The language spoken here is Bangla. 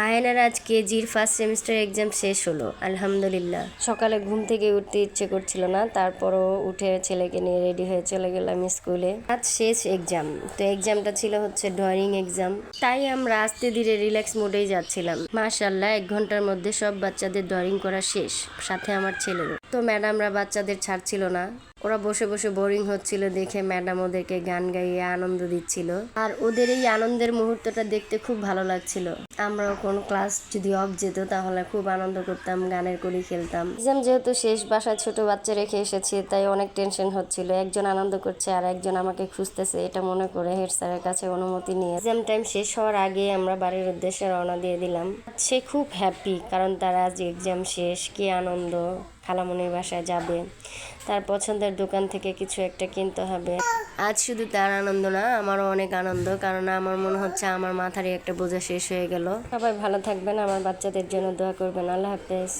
আয়নার আজ কেজির ফার্স্ট সেমিস্টার এক্সাম শেষ হলো, আলহামদুলিল্লাহ। সকালে ঘুম থেকে উঠতে ইচ্ছে করছিল না, তারপরও উঠে ছেলেকে নিয়ে রেডি হয়ে চলে গেলাম স্কুলে। আজ শেষ এক্সাম, তো এক্সামটা ছিল হচ্ছে ড্রয়িং এক্সাম, তাই আমরা আস্তে ধীরে রিল্যাক্স মোডেই যাচ্ছিলাম। মাশাআল্লাহ, 1 ঘন্টার মধ্যে সব বাচ্চাদের ড্রয়িং করা শেষ, সাথে আমার ছেলেরও। তো ম্যাডামরা বাচ্চাদের ছাড়ছিল না, ওরা বসে বসে বোরিং হচ্ছিল দেখে ম্যাডাম ওদেরকে গান গাইয়ে আনন্দ দিচ্ছিল, আর ওদের এই আনন্দের মুহূর্তটা দেখতে খুব ভালো লাগছিল। আমরাও কোন ক্লাস যদি অফ যেত তাহলে খুব আনন্দ করতাম, গানের কলি খেলতাম। এক্সাম যেহেতু শেষ, বাসায় ছোট বাচ্চা রেখে এসেছি, তাই অনেক টেনশন হচ্ছিল। একজন আনন্দ করছে আর একজন আমাকে খুঁজতেছে, এটা মনে করে হেড স্যারের কাছে অনুমতি নিয়ে এক্সাম টাইম শেষ হওয়ার আগে আমরা বাড়ির উদ্দেশ্যে রওনা দিয়ে দিলাম। সে খুব হ্যাপি, কারণ তার আজ এক্সাম শেষ, কি আনন্দ। খালামণির বাসায় যাবে, তার পছন্দের দোকান থেকে কিছু একটা কিনতে হবে। আজ শুধু তার আনন্দ না, আমারও অনেক আনন্দ, কারণ আমার মনে হচ্ছে আমার মাথারই একটা বোঝা শেষ হয়ে গেল। সবাই ভালো থাকবেন, আমার বাচ্চাদের জন্য দোয়া করবেন। আল্লাহ হাফেজ।